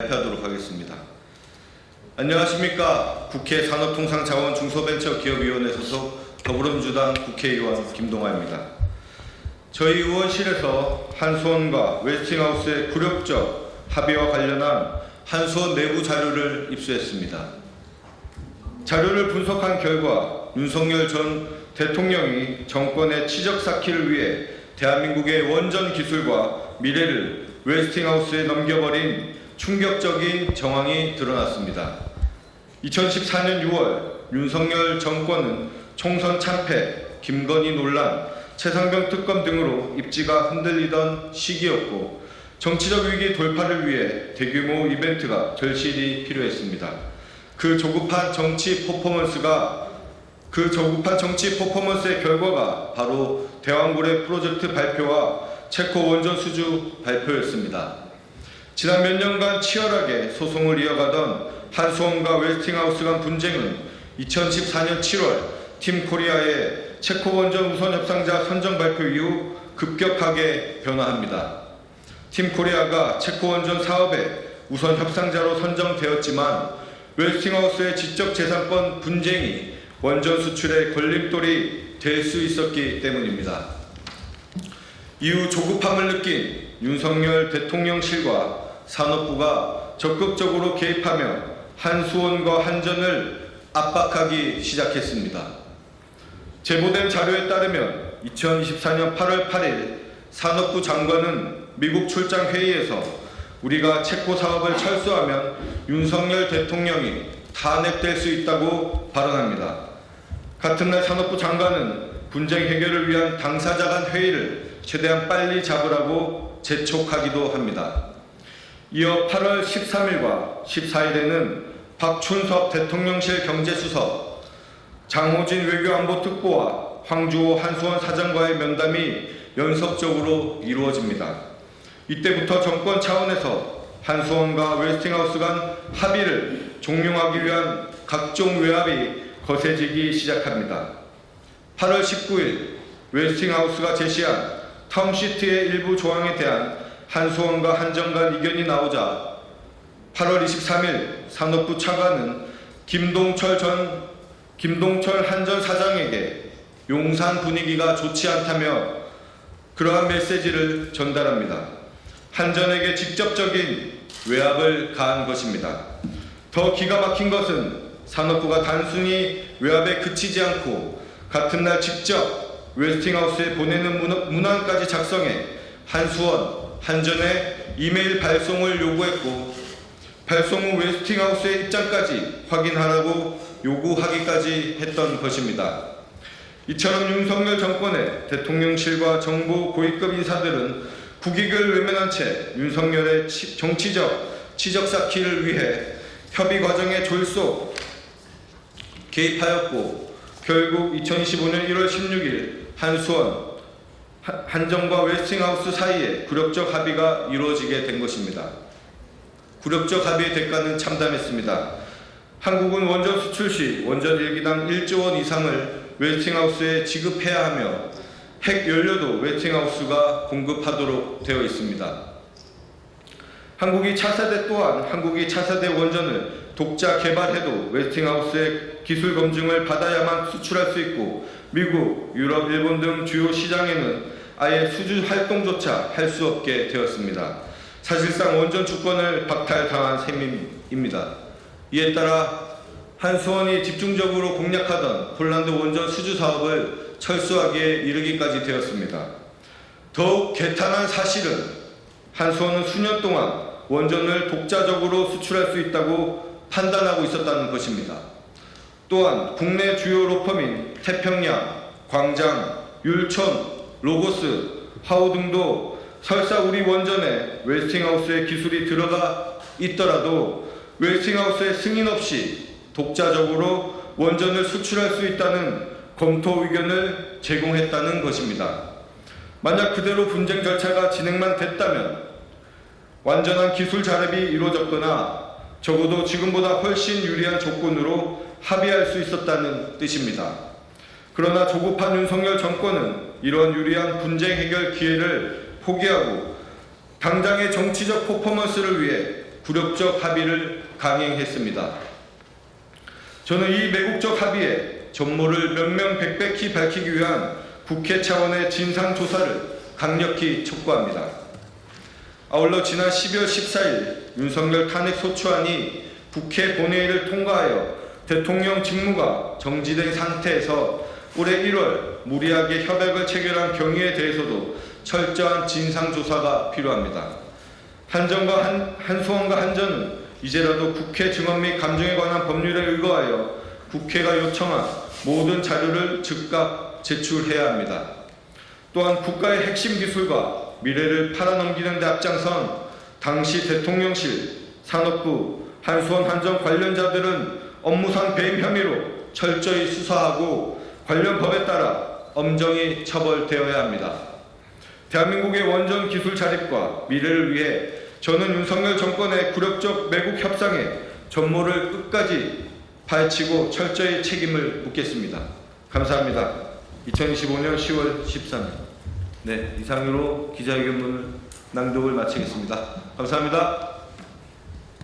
발표하도록 하겠습니다. 안녕하십니까. 국회 산업통상자원중소벤처기업위원회 소속 더불어민주당 국회의원 김동아입니다. 저희 의원실에서 한수원과 웨스팅하우스의 굴욕적 합의와 관련한 한수원 내부 자료를 입수했습니다. 자료를 분석한 결과 윤석열 전 대통령이 정권의 치적 쌓기를 위해 대한민국의 원전 기술과 미래를 웨스팅하우스에 넘겨버린 충격적인 정황이 드러났습니다. 2014년 6월 윤석열 정권은 총선 참패, 김건희 논란, 최상병 특검 등으로 입지가 흔들리던 시기였고 정치적 위기 돌파를 위해 대규모 이벤트가 절실히 필요했습니다. 그 조급한 정치 퍼포먼스의 결과가 바로 대왕고래 프로젝트 발표와 체코 원전 수주 발표였습니다. 지난 몇 년간 치열하게 소송을 이어가던 한수원과 웨스팅하우스 간 분쟁은 2014년 7월 팀코리아의 체코 원전 우선 협상자 선정 발표 이후 급격하게 변화합니다. 팀코리아가 체코 원전 사업의 우선 협상자로 선정되었지만 웨스팅하우스의 지적재산권 분쟁이 원전 수출의 걸림돌이 될 수 있었기 때문입니다. 이후 조급함을 느낀 윤석열 대통령실과 산업부가 적극적으로 개입하며 한수원과 한전을 압박하기 시작했습니다. 제보된 자료에 따르면 2024년 8월 8일 산업부 장관은 미국 출장 회의에서 우리가 체코 사업을 철수하면 윤석열 대통령이 탄핵될 수 있다고 발언합니다. 같은 날 산업부 장관은 분쟁 해결을 위한 당사자 간 회의를 최대한 빨리 잡으라고 재촉하기도 합니다. 이어 8월 13일과 14일에는 박춘섭 대통령실 경제수석, 장호진 외교안보특보와 황주호 한수원 사장과의 면담이 연속적으로 이루어집니다. 이때부터 정권 차원에서 한수원과 웨스팅하우스 간 합의를 종용하기 위한 각종 외압이 거세지기 시작합니다. 8월 19일 웨스팅하우스가 제시한 텀시트의 일부 조항에 대한 한수원과 한전 간 의견이 나오자 8월 23일 산업부 차관은 김동철 한전 사장에게 용산 분위기가 좋지 않다며 그러한 메시지를 전달합니다. 한전에게 직접적인 외압을 가한 것입니다. 더 기가 막힌 것은 산업부가 단순히 외압에 그치지 않고 같은 날 직접 웨스팅하우스에 보내는 문안까지 작성해 한수원, 한전에 이메일 발송을 요구했고 발송 후 웨스팅하우스의 입장까지 확인하라고 요구하기까지 했던 것입니다. 이처럼 윤석열 정권의 대통령실과 정부 고위급 인사들은 국익을 외면한 채 윤석열의 정치적 치적 쌓기를 위해 협의 과정에 졸속 개입하였고 결국 2025년 1월 16일 한수원, 한전과 웨스팅하우스 사이에 굴욕적 합의가 이루어지게 된 것입니다. 굴욕적 합의의 대가는 참담했습니다. 한국은 원전 수출 시 원전 1기당 1조 원 이상을 웨스팅하우스에 지급해야 하며 핵 연료도 웨스팅하우스가 공급하도록 되어 있습니다. 한국이 차세대 원전을 독자 개발해도 웨스팅하우스의 기술 검증을 받아야만 수출할 수 있고 미국, 유럽, 일본 등 주요 시장에는 아예 수주 활동조차 할 수 없게 되었습니다. 사실상 원전 주권을 박탈당한 셈입니다. 이에 따라 한수원이 집중적으로 공략하던 폴란드 원전 수주 사업을 철수하기에 이르기까지 되었습니다. 더욱 개탄한 사실은 한수원은 수년 동안 원전을 독자적으로 수출할 수 있다고 판단하고 있었다는 것입니다. 또한 국내 주요 로펌인 태평양, 광장, 율촌, 로고스, 하우 등도 설사 우리 원전에 웨스팅하우스의 기술이 들어가 있더라도 웨스팅하우스의 승인 없이 독자적으로 원전을 수출할 수 있다는 검토 의견을 제공했다는 것입니다. 만약 그대로 분쟁 절차가 진행만 됐다면 완전한 기술 자립이 이루어졌거나 적어도 지금보다 훨씬 유리한 조건으로 합의할 수 있었다는 뜻입니다. 그러나 조급한 윤석열 정권은 이런 유리한 분쟁 해결 기회를 포기하고 당장의 정치적 퍼포먼스를 위해 굴욕적 합의를 강행했습니다. 저는 이 매국적 합의에 전모를 명명백백히 밝히기 위한 국회 차원의 진상조사를 강력히 촉구합니다. 아울러 지난 12월 14일 윤석열 탄핵소추안이 국회 본회의를 통과하여 대통령 직무가 정지된 상태에서 올해 1월 무리하게 협약을 체결한 경위에 대해서도 철저한 진상조사가 필요합니다. 한수원과 한전은 이제라도 국회 증언 및 감정에 관한 법률에 의거하여 국회가 요청한 모든 자료를 즉각 제출해야 합니다. 또한 국가의 핵심 기술과 미래를 팔아넘기는 데 앞장선 당시 대통령실, 산업부, 한수원 한전 관련자들은 업무상 배임 혐의로 철저히 수사하고 관련 법에 따라 엄정히 처벌되어야 합니다. 대한민국의 원전 기술 자립과 미래를 위해 저는 윤석열 정권의 굴욕적 매국 협상에 전모를 끝까지 파헤치고 철저히 책임을 묻겠습니다. 감사합니다. 2025년 10월 13일. 네, 이상으로 기자회견문을 낭독을 마치겠습니다. 감사합니다.